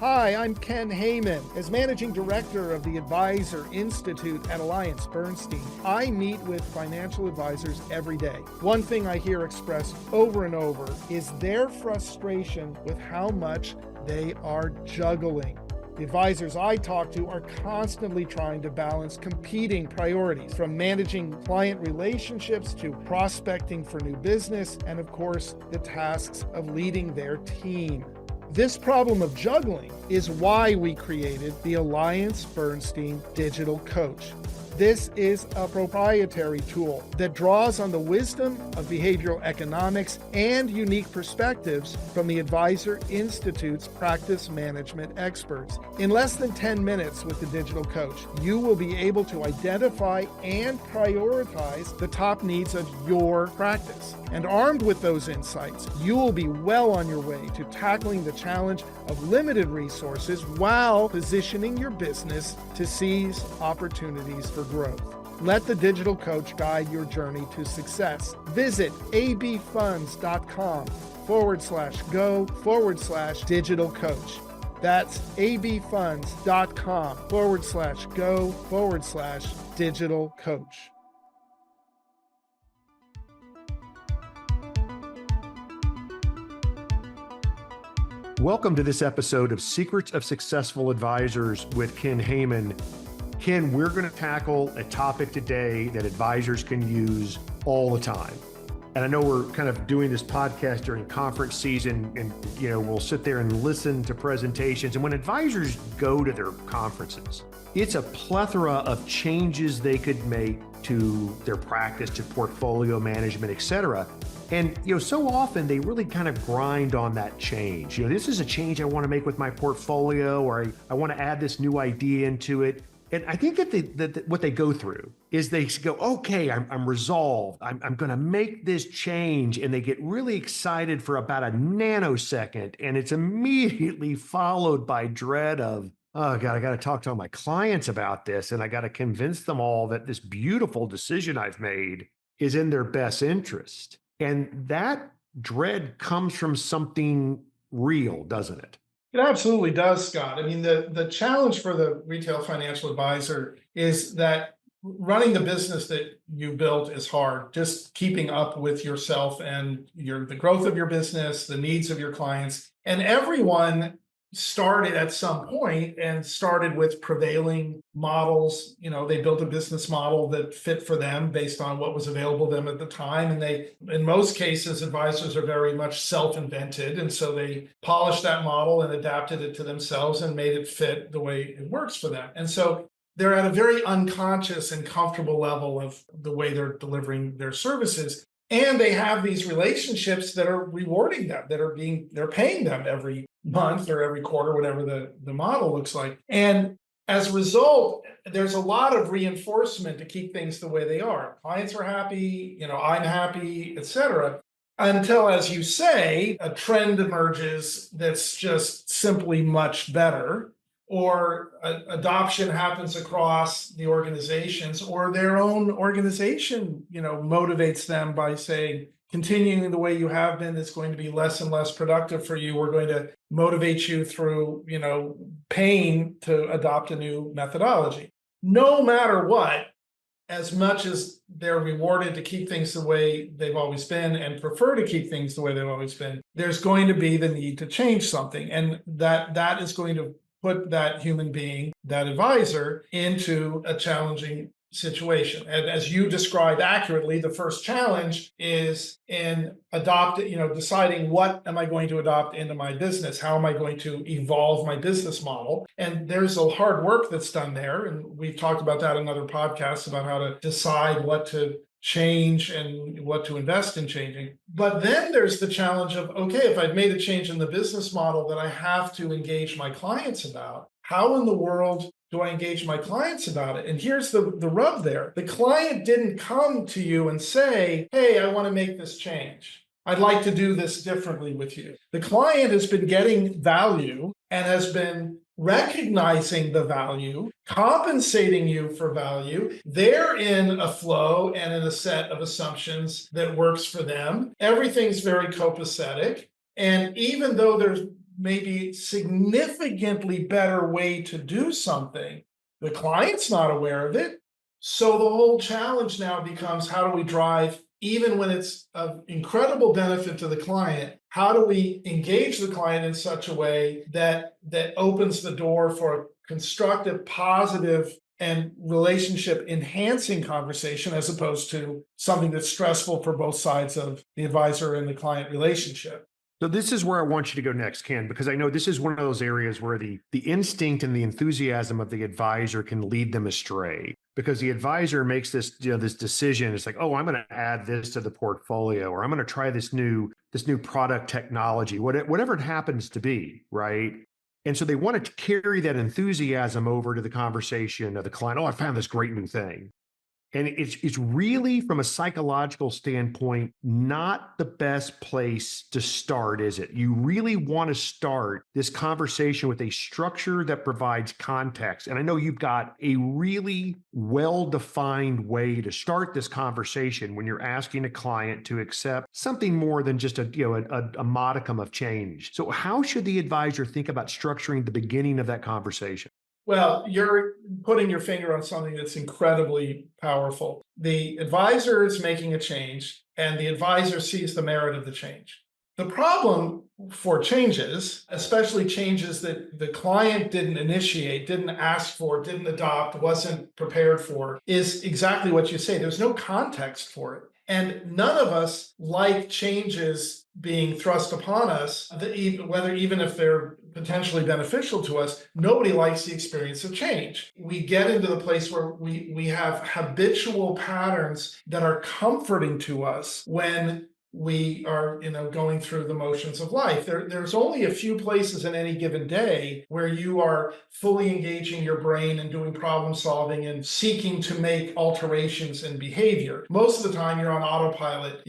Hi, I'm Ken Heyman. As Managing Director of the Advisor Institute at AllianceBernstein, I meet with financial advisors every day. One thing I hear expressed over and over is their frustration with how much they are juggling. The advisors I talk to are constantly trying to balance competing priorities, from managing client relationships to prospecting for new business, and of course, the tasks of leading their team. This problem of juggling is why we created the AllianceBernstein Digital Coach. This is a proprietary tool that draws on the wisdom of behavioral economics and unique perspectives from the Advisor Institute's practice management experts. In less than 10 minutes with the Digital Coach, you will be able to identify and prioritize the top needs of your practice. And armed with those insights, you will be well on your way to tackling the challenge of limited resources while positioning your business to seize opportunities for growth. Let the Digital Coach guide your journey to success. Visit abfunds.com/go/digital coach. That's abfunds.com/go/digital coach. Welcome to this episode of Secrets of Successful Advisors with Ken Heyman. Ken, we're going to tackle a topic today that advisors can use all the time. And I know we're kind of doing this podcast during conference season, and we'll sit there and listen to presentations. And when advisors go to their conferences, it's a plethora of changes they could make to their practice, to portfolio management, et cetera. And so often they really kind of grind on that change. This is a change I want to make with my portfolio, or I want to add this new idea into it. And I think that what they go through is they go, okay, I'm resolved. I'm going to make this change. And they get really excited for about a nanosecond. And it's immediately followed by dread of, oh God, I got to talk to all my clients about this. And I got to convince them all that this beautiful decision I've made is in their best interest. And that dread comes from something real, doesn't it? It absolutely does, Scott. I mean, the challenge for the retail financial advisor is that running the business that you built is hard. Just keeping up with yourself and the growth of your business, the needs of your clients. And everyone started at some point and started with prevailing models. They built a business model that fit for them based on what was available to them at the time. And in most cases, advisors are very much self-invented. And so they polished that model and adapted it to themselves and made it fit the way it works for them. And so they're at a very unconscious and comfortable level of the way they're delivering their services. And they have these relationships that are rewarding them, they're paying them every month or every quarter, whatever the model looks like. And as a result, there's a lot of reinforcement to keep things the way they are. Clients are happy, I'm happy, et cetera. Until, as you say, a trend emerges that's just simply much better, or adoption happens across the organizations, or their own organization, motivates them by saying, continuing the way you have been is going to be less and less productive for you. We're going to motivate you through, pain to adopt a new methodology. No matter what, as much as they're rewarded to keep things the way they've always been and prefer to keep things the way they've always been, there's going to be the need to change something. And that is going to put that human being, that advisor, into a challenging situation. And as you described accurately, the first challenge is in deciding what am I going to adopt into my business? How am I going to evolve my business model? And there's a hard work that's done there. And we've talked about that in other podcasts about how to decide what to change and what to invest in changing. But then there's the challenge of, okay, if I've made a change in the business model that I have to engage my clients about, how in the world do I engage my clients about it? And here's the rub there. The client didn't come to you and say, hey, I want to make this change. I'd like to do this differently with you. The client has been getting value and has been recognizing the value, compensating you for value. They're in a flow and in a set of assumptions that works for them. Everything's very copacetic. And even though maybe significantly better way to do something. The client's not aware of it. So the whole challenge now becomes, how do we drive, even when it's of incredible benefit to the client, how do we engage the client in such a way that opens the door for a constructive, positive, and relationship enhancing conversation, as opposed to something that's stressful for both sides of the advisor and the client relationship. So this is where I want you to go next, Ken, because I know this is one of those areas where the instinct and the enthusiasm of the advisor can lead them astray, because the advisor makes this, this decision. It's like, oh, I'm going to add this to the portfolio, or I'm going to try this new product technology, whatever it happens to be, right? And so they want to carry that enthusiasm over to the conversation of the client. Oh, I found this great new thing. And it's really, from a psychological standpoint, not the best place to start, is it? You really want to start this conversation with a structure that provides context. And I know you've got a really well-defined way to start this conversation when you're asking a client to accept something more than just a modicum of change. So how should the advisor think about structuring the beginning of that conversation? Well, you're putting your finger on something that's incredibly powerful. The advisor is making a change, and the advisor sees the merit of the change. The problem for changes, especially changes that the client didn't initiate, didn't ask for, didn't adopt, wasn't prepared for, is exactly what you say. There's no context for it. And none of us like changes being thrust upon us, whether even if they're potentially beneficial to us. Nobody likes the experience of change. We get into the place where we have habitual patterns that are comforting to us when we are, going through the motions of life. There's only a few places in any given day where you are fully engaging your brain and doing problem solving and seeking to make alterations in behavior. Most of the time you're on autopilot.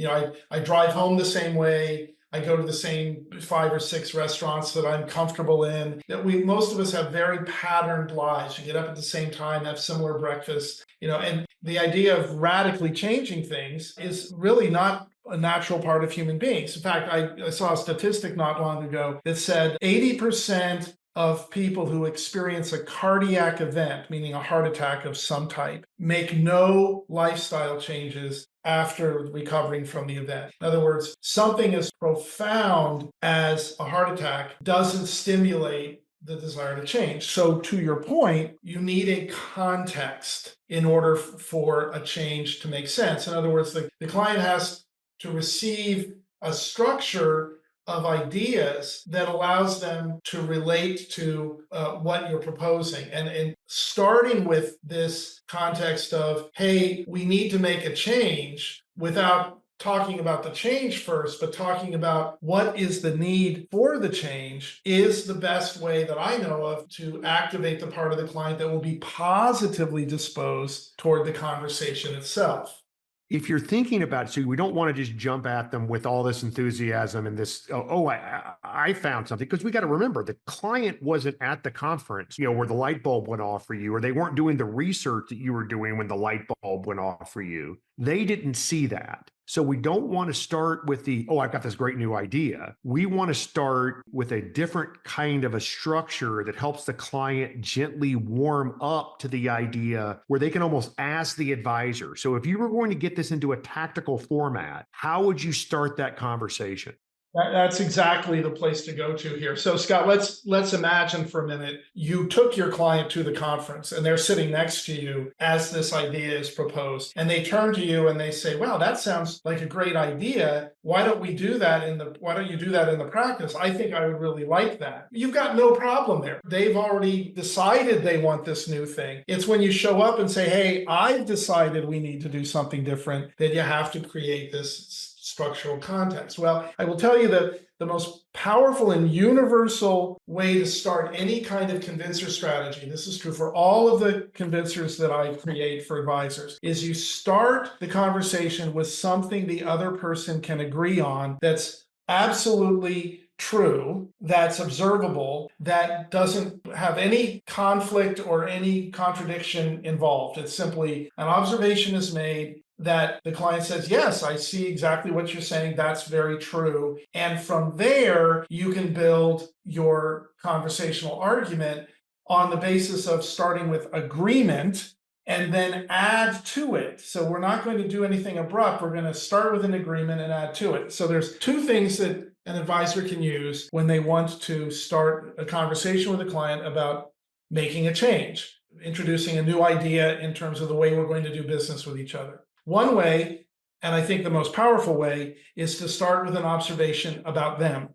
I drive home the same way. I go to the same 5 or 6 restaurants that I'm comfortable in. Most of us have very patterned lives. You get up at the same time, have similar breakfasts, and the idea of radically changing things is really not a natural part of human beings. In fact, I saw a statistic not long ago that said 80% of people who experience a cardiac event, meaning a heart attack of some type, make no lifestyle changes after recovering from the event. In other words, something as profound as a heart attack doesn't stimulate the desire to change. So to your point, you need a context in order for a change to make sense. In other words, the client has to receive a structure of ideas that allows them to relate to what you're proposing. And starting with this context of, hey, we need to make a change, without talking about the change first, but talking about what is the need for the change, is the best way that I know of to activate the part of the client that will be positively disposed toward the conversation itself. If you're thinking about it, so we don't want to just jump at them with all this enthusiasm and this, I found something, because we got to remember the client wasn't at the conference, where the light bulb went off for you, or they weren't doing the research that you were doing when the light bulb went off for you. They didn't see that. So we don't want to start with I've got this great new idea. We want to start with a different kind of a structure that helps the client gently warm up to the idea, where they can almost ask the advisor. So if you were going to get this into a tactical format, how would you start that conversation? That's exactly the place to go to here. So Scott, let's imagine for a minute, you took your client to the conference and they're sitting next to you as this idea is proposed. And they turn to you and they say, wow, that sounds like a great idea. Why don't you do that in the practice? I think I would really like that. You've got no problem there. They've already decided they want this new thing. It's when you show up and say, hey, I've decided we need to do something different, that you have to create this structural context. Well, I will tell you that the most powerful and universal way to start any kind of convincer strategy, this is true for all of the convincers that I create for advisors, is you start the conversation with something the other person can agree on that's absolutely true, that's observable, that doesn't have any conflict or any contradiction involved. It's simply an observation is made, that the client says, yes, I see exactly what you're saying. That's very true. And from there, you can build your conversational argument on the basis of starting with agreement and then add to it. So we're not going to do anything abrupt. We're going to start with an agreement and add to it. So there's two things that an advisor can use when they want to start a conversation with a client about making a change, introducing a new idea in terms of the way we're going to do business with each other. One way, and I think the most powerful way, is to start with an observation about them.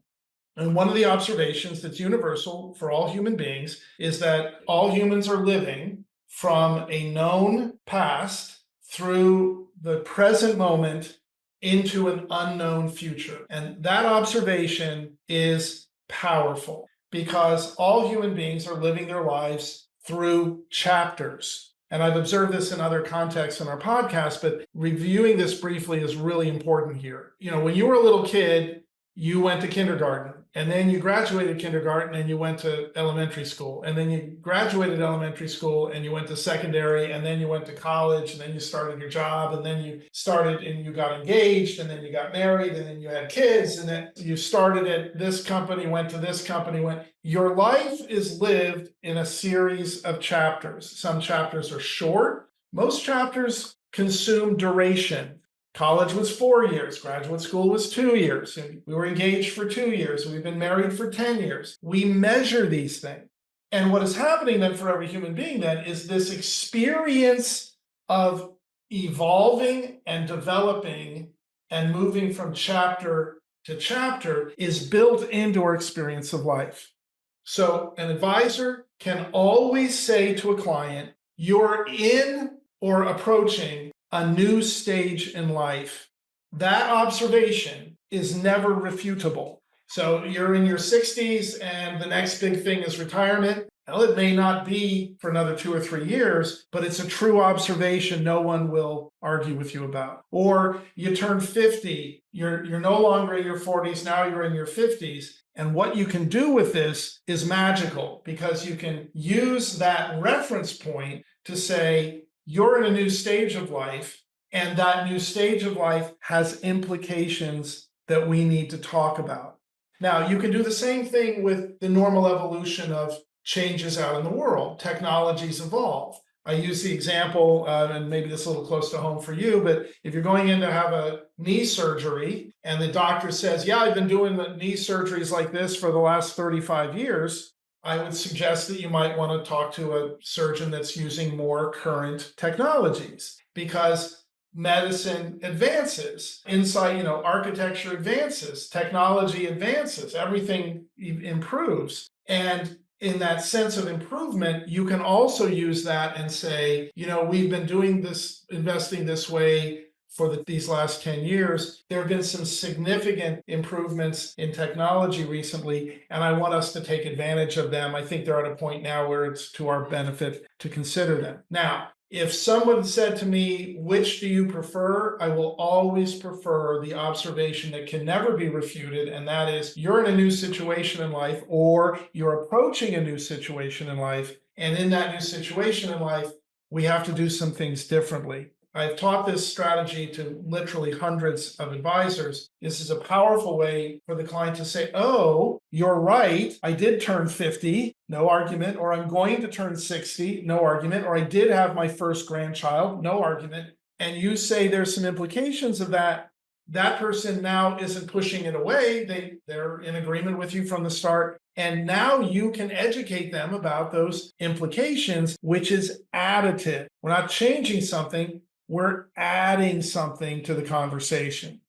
And one of the observations that's universal for all human beings is that all humans are living from a known past through the present moment into an unknown future. And that observation is powerful because all human beings are living their lives through chapters. And I've observed this in other contexts in our podcast, but reviewing this briefly is really important here. You know, when you were a little kid, you went to kindergarten, and then you graduated kindergarten and you went to elementary school, and then you graduated elementary school and you went to secondary, and then you went to college, and then you started your job, and then you started and you got engaged, and then you got married, and then you had kids, and then you started at this company, went to this company, your life is lived in a series of chapters. Some chapters are short. Most chapters consume duration. College was 4 years, graduate school was 2 years, and we were engaged for 2 years, we've been married for 10 years. We measure these things. And what is happening then for every human being then is this experience of evolving and developing and moving from chapter to chapter is built into our experience of life. So an advisor can always say to a client, you're in or approaching a new stage in life. That observation is never refutable. So you're in your 60s and the next big thing is retirement. Well, it may not be for another 2 or 3 years, but it's a true observation no one will argue with you about. Or you turn 50, you're no longer in your 40s, now you're in your 50s. And what you can do with this is magical because you can use that reference point to say, you're in a new stage of life, and that new stage of life has implications that we need to talk about. Now, you can do the same thing with the normal evolution of changes out in the world. Technologies evolve. I use the example, and maybe this is a little close to home for you, but if you're going in to have a knee surgery and the doctor says, yeah, I've been doing the knee surgeries like this for the last 35 years, I would suggest that you might want to talk to a surgeon that's using more current technologies because medicine advances, insight, architecture advances, technology advances, everything improves. And in that sense of improvement, you can also use that and say, we've been doing this, investing this way for these last 10 years. There have been some significant improvements in technology recently, and I want us to take advantage of them. I think they're at a point now where it's to our benefit to consider them. Now, if someone said to me, which do you prefer? I will always prefer the observation that can never be refuted, and that is you're in a new situation in life, or you're approaching a new situation in life, and in that new situation in life, we have to do some things differently. I've taught this strategy to literally hundreds of advisors. This is a powerful way for the client to say, oh, you're right. I did turn 50, no argument. Or I'm going to turn 60, no argument. Or I did have my first grandchild, no argument. And you say there's some implications of that. That person now isn't pushing it away. They're in agreement with you from the start. And now you can educate them about those implications, which is additive. We're not changing something. We're adding something to the conversation.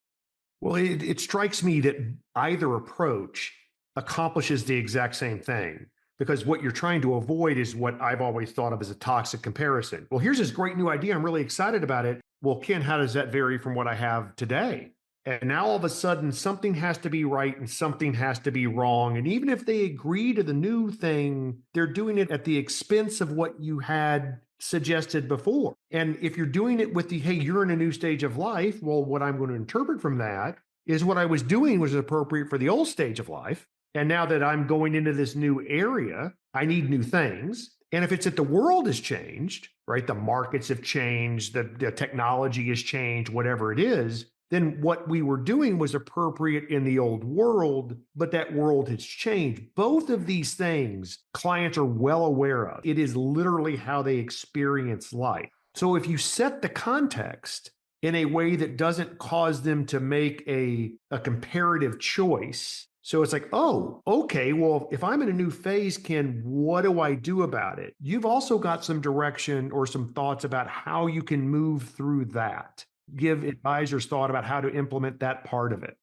Well, it strikes me that either approach accomplishes the exact same thing, because what you're trying to avoid is what I've always thought of as a toxic comparison. Well, here's this great new idea. I'm really excited about it. Well, Ken, how does that vary from what I have today? And now all of a sudden, something has to be right and something has to be wrong. And even if they agree to the new thing, they're doing it at the expense of what you had suggested before. And if you're doing it with the, hey, you're in a new stage of life, well, what I'm going to interpret from that is what I was doing was appropriate for the old stage of life. And now that I'm going into this new area, I need new things. And if it's that the world has changed, right? The markets have changed, the technology has changed, whatever it is, then what we were doing was appropriate in the old world, but that world has changed. Both of these things clients are well aware of. It is literally how they experience life. So if you set the context in a way that doesn't cause them to make a comparative choice, so it's like, oh, okay, well, if I'm in a new phase, Ken, what do I do about it? You've also got some direction or some thoughts about how you can move through that. Give advisors thought about how to implement that part of it.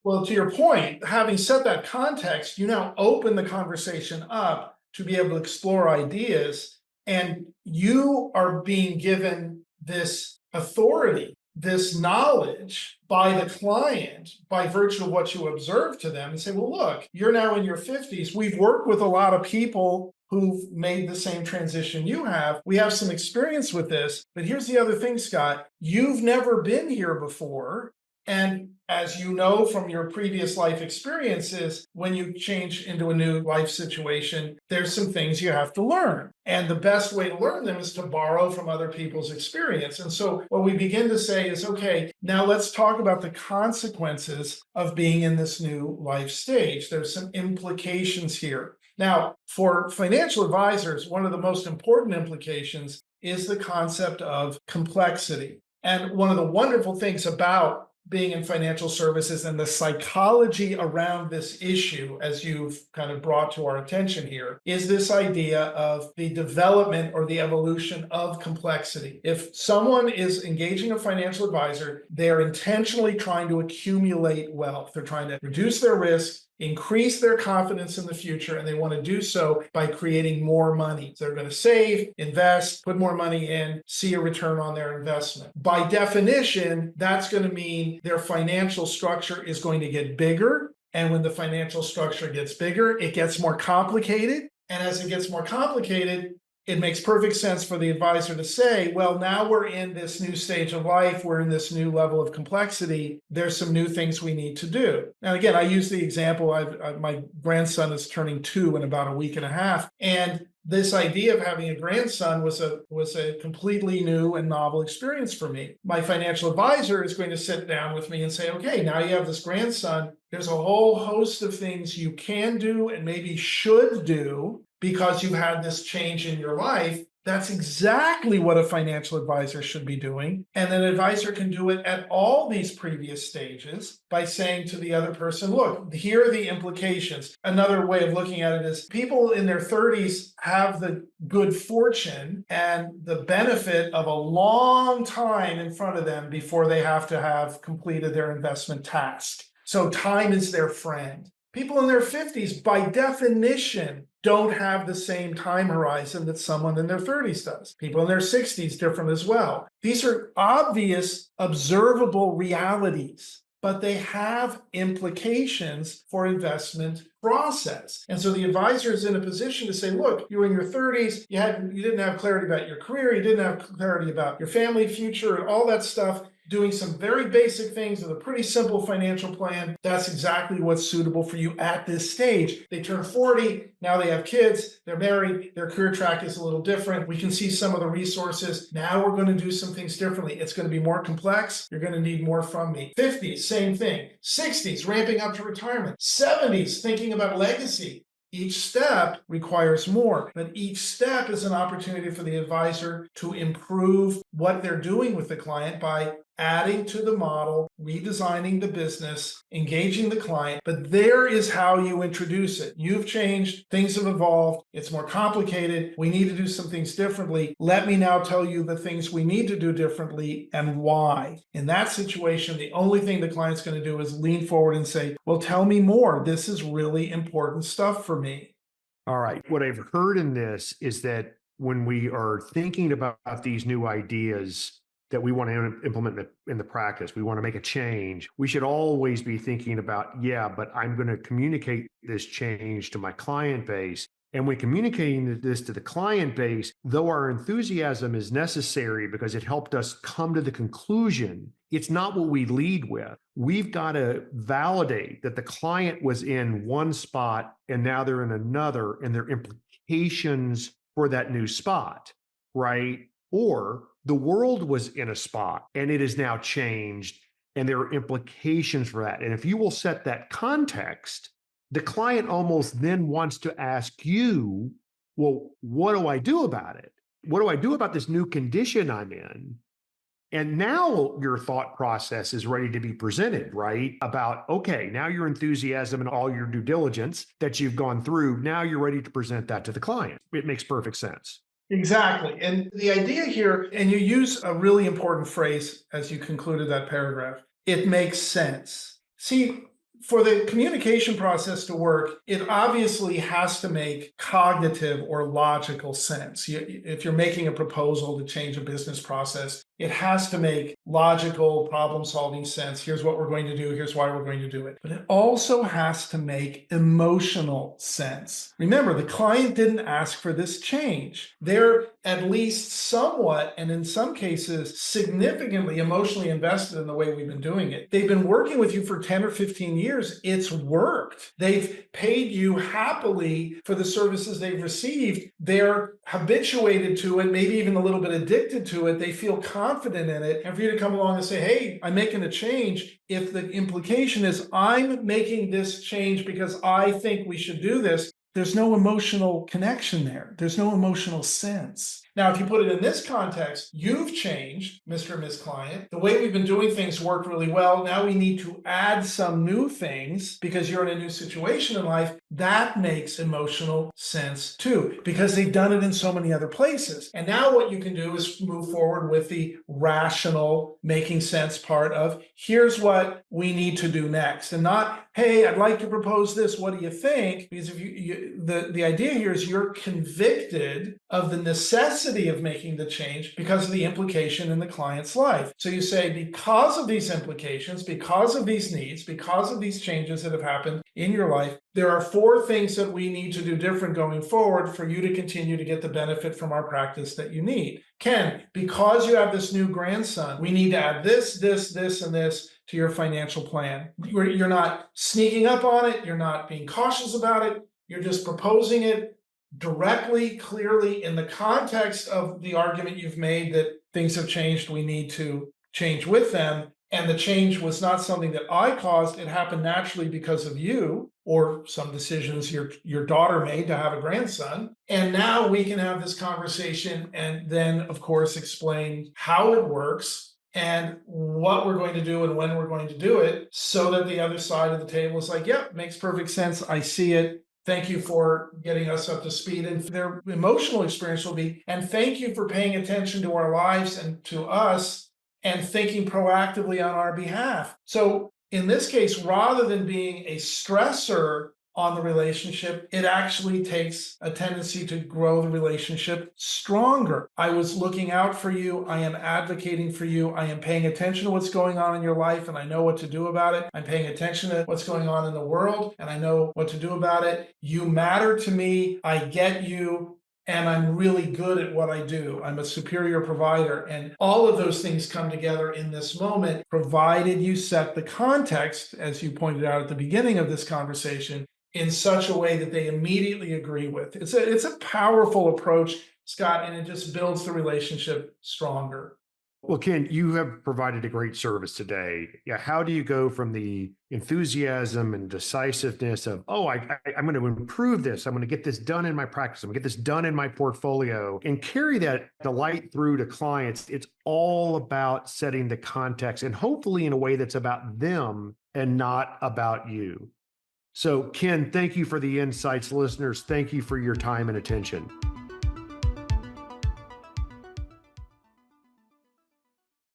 Well, to your point, having set that context, you now open the conversation up to be able to explore ideas, and you are being given this authority, this knowledge by the client by virtue of what you observe to them and say, well, look, you're now in your 50s. We've worked with a lot of people who've made the same transition you have. We have some experience with this, but here's the other thing, Scott. You've never been here before. And as you know from your previous life experiences, when you change into a new life situation, there's some things you have to learn. And the best way to learn them is to borrow from other people's experience. And so what we begin to say is, okay, now let's talk about the consequences of being in this new life stage. There's some implications here. Now, for financial advisors, one of the most important implications is the concept of complexity. And one of the wonderful things about being in financial services and the psychology around this issue, as you've kind of brought to our attention here, is this idea of the development or the evolution of complexity. If someone is engaging a financial advisor, they're intentionally trying to accumulate wealth. They're trying to reduce their risk, increase their confidence in the future, and they want to do so by creating more money. So they're going to save, invest, put more money in, see a return on their investment. By definition, that's going to mean their financial structure is going to get bigger. And when the financial structure gets bigger, it gets more complicated. And as it gets more complicated, it makes perfect sense for the advisor to say, well, now we're in this new stage of life. We're in this new level of complexity. There's some new things we need to do. And again, I use the example, my grandson is turning 2 in about a week and a half. And this idea of having a grandson was a completely new and novel experience for me. My financial advisor is going to sit down with me and say, okay, now you have this grandson. There's a whole host of things you can do and maybe should do because you've had this change in your life. That's exactly what a financial advisor should be doing. And an advisor can do it at all these previous stages by saying to the other person, look, here are the implications. Another way of looking at it is people in their 30s have the good fortune and the benefit of a long time in front of them before they have to have completed their investment task. So time is their friend. People in their 50s, by definition, don't have the same time horizon that someone in their 30s does. People in their 60s, different as well. These are obvious, observable realities, but they have implications for investment process. And so the advisor is in a position to say, look, you were in your 30s, you didn't have clarity about your career, you didn't have clarity about your family future and all that stuff. Doing some very basic things with a pretty simple financial plan, that's exactly what's suitable for you at this stage. They turn 40, now they have kids, they're married, their career track is a little different. We can see some of the resources. Now we're going to do some things differently. It's going to be more complex. You're going to need more from me. 50s, same thing. 60s, ramping up to retirement. 70s, thinking about legacy. Each step requires more, but each step is an opportunity for the advisor to improve what they're doing with the client by adding to the model, redesigning the business, engaging the client. But there is how you introduce it. You've changed, things have evolved, it's more complicated, we need to do some things differently. Let me now tell you the things we need to do differently and why. In that situation, the only thing the client's going to do is lean forward and say, well, tell me more. This is really important stuff for me. All right. What I've heard in this is that when we are thinking about these new ideas that we want to implement in the practice, we want to make a change, we should always be thinking about, yeah, but I'm going to communicate this change to my client base. And when communicating this to the client base, though our enthusiasm is necessary because it helped us come to the conclusion, it's not what we lead with. We've got to validate that the client was in one spot and now they're in another, and their implications for that new spot, right? Or the world was in a spot and it is now changed and there are implications for that. And if you will set that context, the client almost then wants to ask you, well, what do I do about it? What do I do about this new condition I'm in? And now your thought process is ready to be presented, right? About, okay, now your enthusiasm and all your due diligence that you've gone through, now you're ready to present that to the client. It makes perfect sense. Exactly. And the idea here, and you use a really important phrase as you concluded that paragraph, it makes sense. See, for the communication process to work, it obviously has to make cognitive or logical sense. If you're making a proposal to change a business process, it has to make logical problem solving sense. Here's what we're going to do. Here's why we're going to do it. But it also has to make emotional sense. Remember, the client didn't ask for this change. They're at least somewhat, and in some cases, significantly emotionally invested in the way we've been doing it. They've been working with you for 10 or 15 years. It's worked. They've paid you happily for the services they've received. They're habituated to it, maybe even a little bit addicted to it. They feel confident in it. And for you to come along and say, hey, I'm making a change, if the implication is I'm making this change because I think we should do this, there's no emotional connection there. There's no emotional sense. Now, if you put it in this context, you've changed, Mr. and Ms. Client. The way we've been doing things worked really well. Now we need to add some new things because you're in a new situation in life. That makes emotional sense too, because they've done it in so many other places. And now what you can do is move forward with the rational, making sense part of here's what we need to do next. And not, hey, I'd like to propose this. What do you think? Because if the idea here is you're convicted of the necessity of making the change because of the implication in the client's life. So you say, because of these implications, because of these needs, because of these changes that have happened in your life, there are 4 things that we need to do different going forward for you to continue to get the benefit from our practice that you need. Ken, because you have this new grandson, we need to add this, and this to your financial plan. You're not sneaking up on it. You're not being cautious about it. You're just proposing it directly, clearly in the context of the argument you've made that things have changed. We need to change with them. And the change was not something that I caused. It happened naturally because of you or some decisions your daughter made to have a grandson. And now we can have this conversation and then, of course, explain how it works and what we're going to do and when we're going to do it so that the other side of the table is like, yep, makes perfect sense. I see it. Thank you for getting us up to speed. And their emotional experience will be, and thank you for paying attention to our lives and to us and thinking proactively on our behalf. So in this case, rather than being a stressor on the relationship, it actually takes a tendency to grow the relationship stronger. I was looking out for you. I am advocating for you. I am paying attention to what's going on in your life and I know what to do about it. I'm paying attention to what's going on in the world and I know what to do about it. You matter to me. I get you. And I'm really good at what I do. I'm a superior provider. And all of those things come together in this moment, provided you set the context, as you pointed out at the beginning of this conversation, in such a way that they immediately agree with. It's a powerful approach, Scott, and it just builds the relationship stronger. Well, Ken, you have provided a great service today. Yeah, how do you go from the enthusiasm and decisiveness of, oh, I'm going to improve this. I'm going to get this done in my practice. I'm going to get this done in my portfolio and carry that delight through to clients. It's all about setting the context and hopefully in a way that's about them and not about you. So, Ken, thank you for the insights. Listeners, thank you for your time and attention.